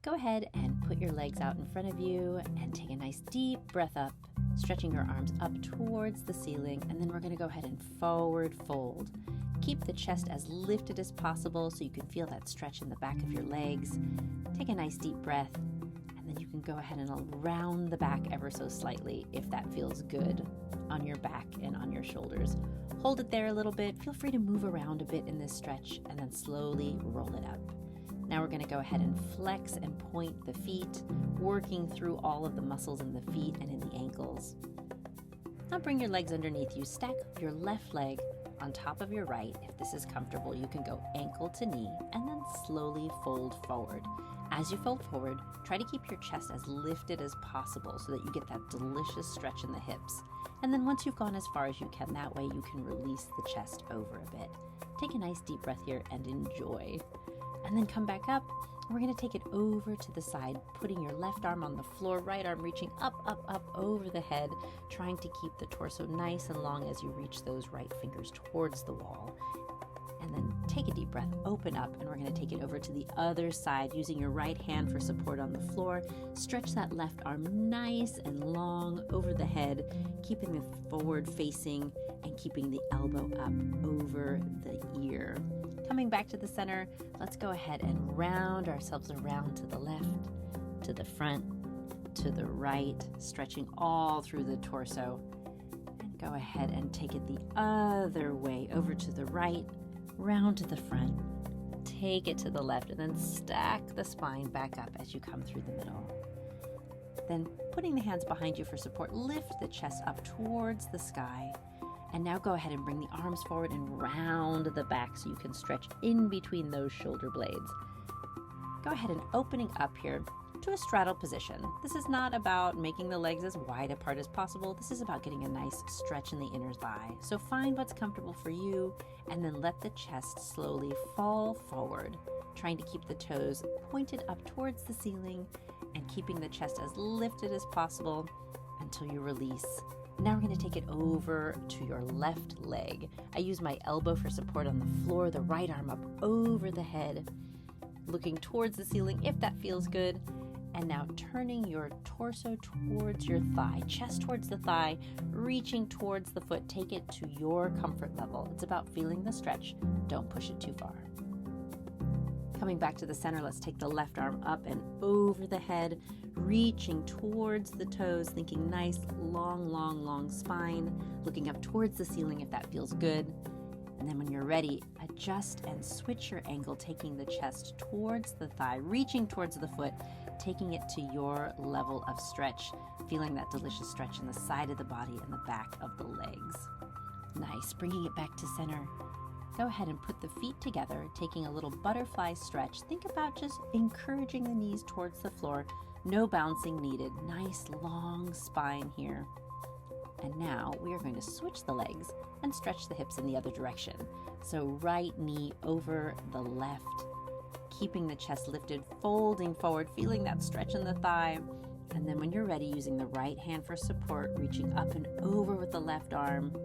Go ahead and put your legs out in front of you and take a nice deep breath up, stretching your arms up towards the ceiling, and then we're going to go ahead and forward fold. Keep the chest as lifted as possible so you can feel that stretch in the back of your legs. Take a nice deep breath, and then you can go ahead and round the back ever so slightly if that feels good on your back and on your shoulders. Hold it there a little bit. Feel free to move around a bit in this stretch and then slowly roll it up. Now we're going to go ahead and flex and point the feet, working through all of the muscles in the feet and in the ankles. Now bring your legs underneath you. Stack your left leg on top of your right. If this is comfortable, you can go ankle to knee and then slowly fold forward. As you fold forward, try to keep your chest as lifted as possible so that you get that delicious stretch in the hips. And then once you've gone as far as you can, that way you can release the chest over a bit. Take a nice deep breath here and enjoy. And then come back up. We're going to take it over to the side, putting your left arm on the floor, right arm reaching up, up, up over the head, trying to keep the torso nice and long as you reach those right fingers towards the wall. And then take a deep breath, open up, and we're going to take it over to the other side, using your right hand for support on the floor. Stretch that left arm nice and long over the head, keeping the forward facing and keeping the elbow up over the ear. Coming back to the center, let's go ahead and round ourselves around to the left, to the front, to the right, stretching all through the torso. And go ahead and take it the other way, over to the right, round to the front, take it to the left, and then stack the spine back up as you come through the middle. Then putting the hands behind you for support, lift the chest up towards the sky. And now go ahead and bring the arms forward and round the back so you can stretch in between those shoulder blades. Go ahead and opening up here to a straddle position. This is not about making the legs as wide apart as possible. This is about getting a nice stretch in the inner thigh. So find what's comfortable for you and then let the chest slowly fall forward, trying to keep the toes pointed up towards the ceiling and keeping the chest as lifted as possible until you release. Now we're going to take it over to your left leg. I use my elbow for support on the floor, the right arm up over the head, looking towards the ceiling if that feels good. And now turning your torso towards your thigh, chest towards the thigh, reaching towards the foot. Take it to your comfort level. It's about feeling the stretch. Don't push it too far. Coming back to the center, let's take the left arm up and over the head, reaching towards the toes, thinking nice, long spine, looking up towards the ceiling if that feels good. And then when you're ready, adjust and switch your angle, taking the chest towards the thigh, reaching towards the foot, taking it to your level of stretch, feeling that delicious stretch in the side of the body and the back of the legs. Nice, bringing it back to center. Go ahead and put the feet together, taking a little butterfly stretch. Think about just encouraging the knees towards the floor. No bouncing needed. Nice long spine here. And now we are going to switch the legs and stretch the hips in the other direction. So right knee over the left, keeping the chest lifted, folding forward, feeling that stretch in the thigh. And then when you're ready, using the right hand for support, reaching up and over with the left arm.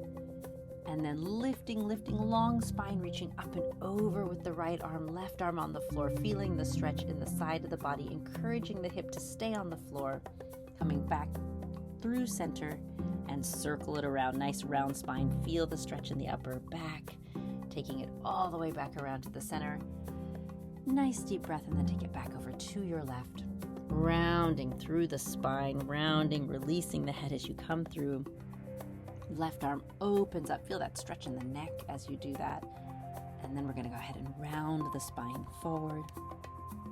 And then lifting, long spine, reaching up and over with the right arm, left arm on the floor, feeling the stretch in the side of the body, encouraging the hip to stay on the floor, coming back through center and circle it around. Nice round spine, feel the stretch in the upper back, taking it all the way back around to the center. Nice deep breath, and then take it back over to your left, rounding through the spine, rounding, releasing the head as you come through. Left arm opens up. Feel that stretch in the neck as you do that. And then we're going to go ahead and round the spine forward,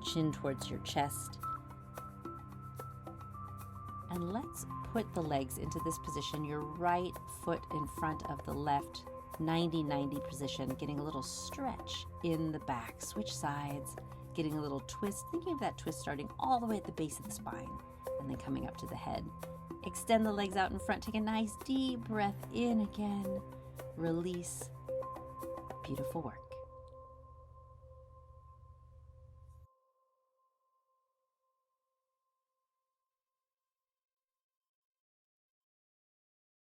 chin towards your chest. And let's put the legs into this position. Your right foot in front of the left, 90-90 position, getting a little stretch in the back. Switch sides, getting a little twist. Thinking of that twist starting all the way at the base of the spine and then coming up to the head. Extend the legs out in front. Take a nice deep breath in again. Release. Beautiful work.